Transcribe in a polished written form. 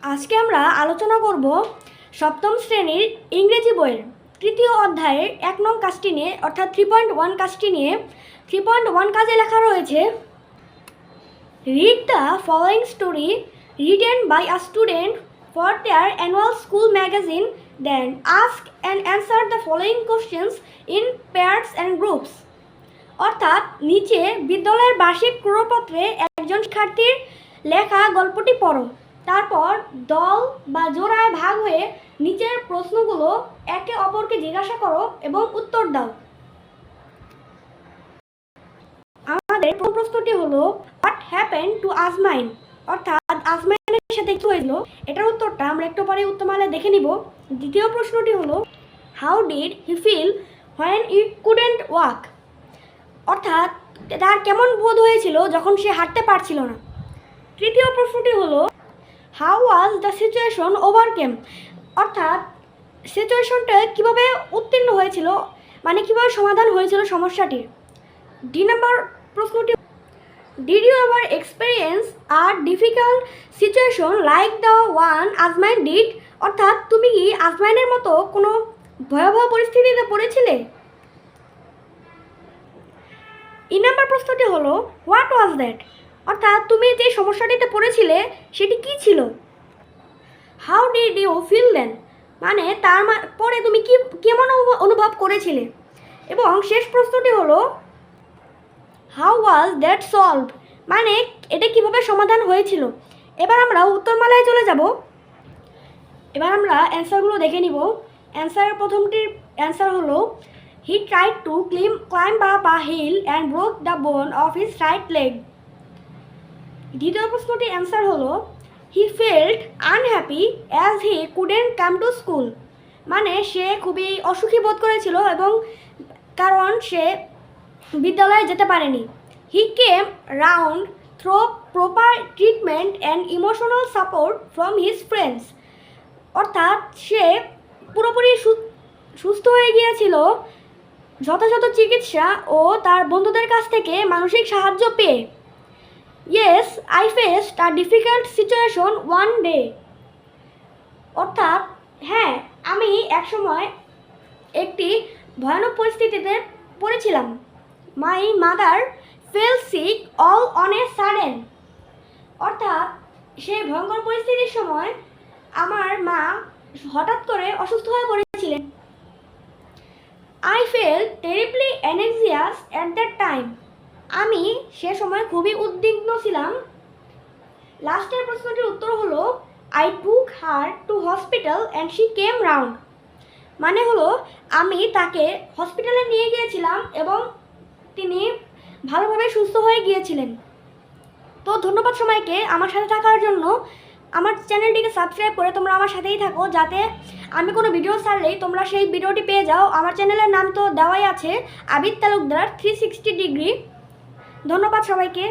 আজকে আমরা আলোচনা করব সপ্তম শ্রেণীর ইংরেজি বইয়ের তৃতীয় অধ্যায়ের 1 নং কাজটি নিয়ে, অর্থাৎ 3.1 কাজটি নিয়ে। 3.1 কাজে লেখা রয়েছে, read the following story written by a student for their annual school magazine, then ask and answer the following questions in pairs and groups. অর্থাৎ নিচে বিদ্যালয়ের বার্ষিক ক্রয়পত্রে একজন শিক্ষার্থীর লেখা গল্পটি পড়ো, তারপর দল বা জোড়ায় ভাগ হয়ে নিচের প্রশ্নগুলো একে অপরকে জিজ্ঞাসা করো এবং উত্তর দাও। আমাদের প্রথম প্রশ্নটি হলো, হোয়াট হ্যাপেন্ড টু আজমাইন? অর্থাৎ আজমাইনের সাথে কি হয়েছিল, এটার উত্তরটা আমরা একটু পরে উত্তরমালা দেখে নিব। দ্বিতীয় প্রশ্নটি হলো, how did he feel when he couldn't walk? অর্থাৎ তার কেমন বোধ হয়েছিল যখন সে হাঁটতে পারছিল না। তৃতীয় প্রশ্নটি হলো, হাউ ওয়াজ দ্য সিচুয়েশন ওভারকেম? অর্থাৎ সিচুয়েশনটা কীভাবে উত্তীর্ণ হয়েছিল, মানে কীভাবে সমাধান হয়েছিল সমস্যাটির। দুই নম্বর প্রশ্নটি, did you ever experience a difficult situation like the one Azmain did? অর্থাৎ তুমি কি আজমাইনের মতো কোনো ভয়াবহ পরিস্থিতিতে পড়েছিলে? তিন নম্বর প্রশ্নটি হলো, হোয়াট ওয়াজ দ্যাট? অর্থাৎ তুমি যে সমস্যাটিতে পড়েছিলে সেটি কী ছিল? হাউ ডিড ইউ ফিল দেন? মানে তার পরে তুমি কেমন অনুভব করেছিলে? এবং শেষ প্রশ্নটি হলো, হাউ ওয়াজ দ্যাট সলভ? মানে এটা কিভাবে সমাধান হয়েছিল? এবার আমরা উত্তরমালায় চলে যাব। এবার আমরা অ্যান্সারগুলো দেখে নিব। প্রথমটির অ্যান্সার হলো, he tried to climb up a hill and broke the bone of his right leg. দ্বিতীয় প্রশ্নটির অ্যান্সার হলো, he felt unhappy as he couldn't come to school. মানে সে খুবই অসুখী বোধ করেছিল এবং কারণ সে বিদ্যালয়ে যেতে পারেনি। He came round through proper treatment and emotional support from his friends. অর্থাৎ সে পুরোপুরি সুস্থ হয়ে গিয়েছিল যথাযথ চিকিৎসা ও তার বন্ধুদের কাছ থেকে মানসিক সাহায্য পেয়ে। Yes, I faced a difficult situation one day. অর্থাৎ হ্যাঁ, আমি একসময় একটি ভয়ানক পরিস্থিতিতে পড়েছিলাম। My mother fell sick all on a sudden. অর্থাৎ সেই ভয়ঙ্কর পরিস্থিতির সময় আমার মা হঠাৎ করে অসুস্থ হয়ে পড়েছিলেন। I felt terribly anxious at that time. আমি সে সময় খুবই উদ্বিগ্ন ছিলাম। লাস্টের প্রশ্নটির উত্তর হলো, I took her to hospital and she came round. মানে হলো, আমি তাকে হসপিটালে নিয়ে গিয়েছিলাম এবং তিনি ভালোভাবে সুস্থ হয়ে গিয়েছিলেন। তো ধন্যবাদ সবাইকে আমার সাথে থাকার জন্য। আমার চ্যানেলটিকে সাবস্ক্রাইব করে তোমরা আমার সাথেই থাকো, যাতে আমি কোনো ভিডিও ছাড়লেই তোমরা সেই ভিডিওটি পেয়ে যাও। আমার চ্যানেলের নাম তো দেওয়াই আছে, আবিদ তালুকদার 360 ডিগ্রি। ধন্যবাদ সবাইকে।